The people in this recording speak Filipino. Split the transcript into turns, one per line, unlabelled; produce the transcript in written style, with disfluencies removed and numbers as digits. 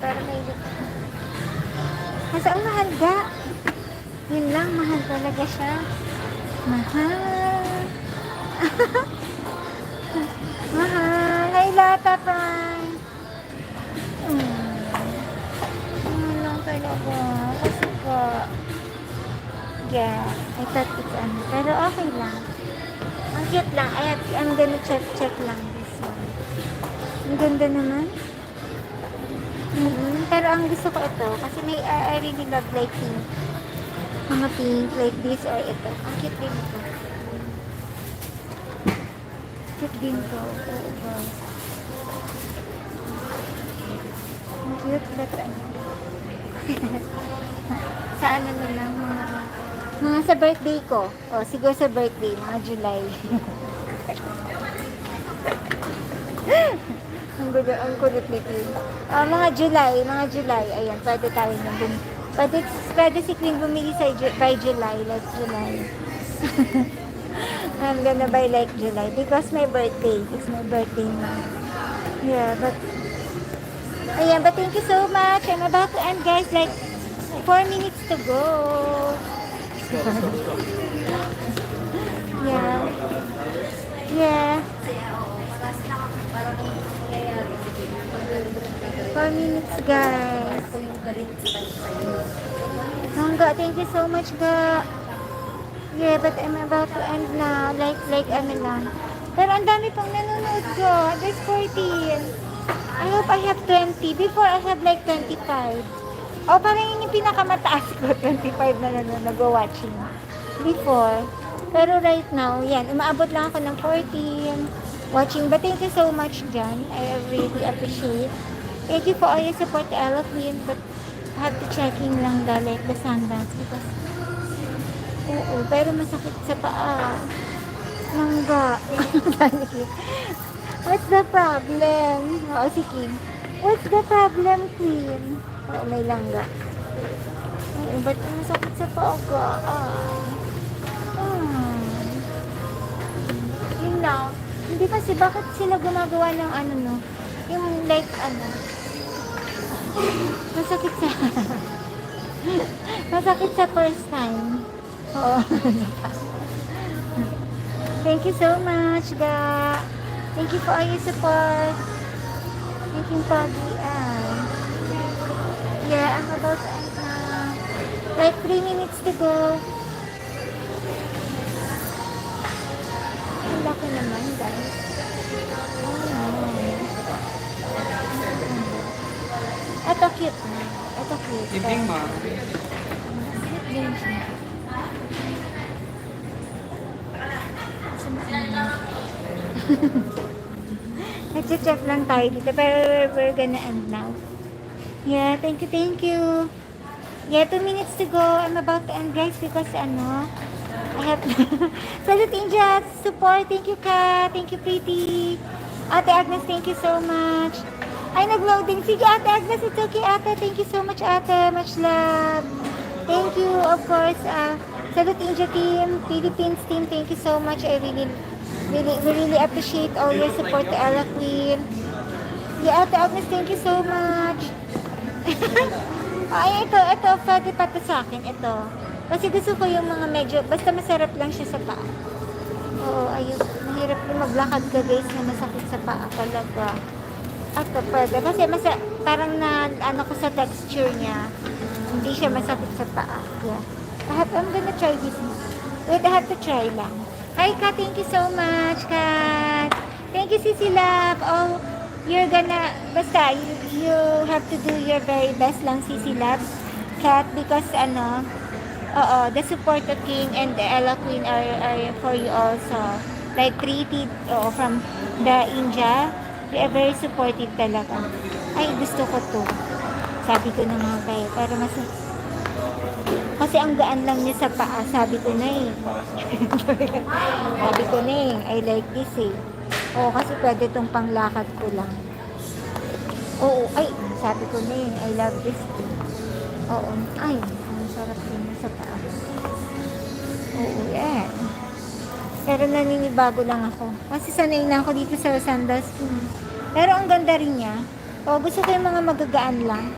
Pero may kasi ang mahal ga. Yun lang, mahal talaga siya. Mahal. Mahal. Hay lata pa. Mahal lang talaga. Kasi po, yeah, I thought it's pero okay lang. Ang cute lang. I'm gonna check lang this one. Ang ganda naman. Pero ang gusto ko ito, kasi I really love like pink. Mga pink, like this or ito. Ang cute din ito. Cute din to. Oo ba? Ang cute ba ito? Sa ano na lang, mga sa birthday ko. O, siguro sa birthday, mga July. Ang kulit ni Queen. Mga July, ayan, pwede tayo nandun. Pwede si Queen bumili by July, like July. I'm gonna buy like July because my birthday. It's my birthday month. Yeah, but thank you so much. I'm about to end, guys. Like 4 minutes to go. Yeah. Yeah. 4 minutes, guys. Hangga, thank you so much, ga. Yeah, but I'm about to end na. Like ano lang. Pero ang dami pang nanonood ko. There's 14. I hope I have 20. Before, I have like 25. Parang yun yung pinakamataas ko. 25 na nag-watching. Before. Pero right now, yan. Umaabot lang ako ng 14 watching. But thank you so much, Jan. I really appreciate. Thank you for all your support, Ella Queen. But I have to checking lang like the Sundance because pero masakit sa paa. Langga. What's the problem? Si Kim. What's the problem, Queen? May langga. Ba't masakit sa paa ka? Yun lang. Hindi kasi bakit sila gumagawa ng ano, no? Yung like ano. Masakit sa masakit sa first time. Oo. Thank you so much, ga. Thank you for all your support. Thank you, Poggy. Yeah, I'm about to end na. Like 3 minutes to go. Ang laki naman, guys. Ito cute na. Ito cute.
Ibing ma.
Din siya. Nag-check lang tayo dito pero we're gonna end now. Yeah, thank you. Yeah, 2 minutes to go. I'm about to end, guys, because I have Salute India support. Thank you, Kat. Thank you, Pretty. Ate Agnes, thank you so much. Ay, nag-loading. Sige, Ate Agnes, it's okay, Ate. Thank you so much, Ate. Much love. Thank you, of course. Salute India team, Philippines team, thank you so much. I really appreciate all your support to Ella Queen. Yeah, Ate Agnes, thank you so much. Ay, ito, pwede pa to sa akin, ito. Kasi gusto ko yung mga medyo, basta masarap lang siya sa paa. Oo, ayun, mahirap din maglakad ka, guys, na masakit sa paa talaga. Ito, pwede. Kasi parang ano ko sa texture niya, hindi siya masakit sa paa. Yeah. I'm gonna try this. Wait, I have to try lang. Hi, Kat, thank you so much, Kat. Thank you, Sissy Love. You're gonna, basta, you have to do your very best lang, Sissy Love, Kat, because the support of King and the Ella Queen are for you also. Like, treated from the India, they are very supportive talaga. Ay, gusto ko to. Sabi ko na nga kayo, para kasi ang gaan lang niya sa paa, sabi ko na eh. Sabi ko na eh, I like this eh. Kasi pwede itong panglakad ko lang. Sabi ko na eh, I love this too. Ay, ang sarap din sa paa. Yan. Pero naninibago lang ako. Kasi sanay na ako dito sa sandals. Pero ang ganda rin niya. O, gusto ko yung mga magagaan lang.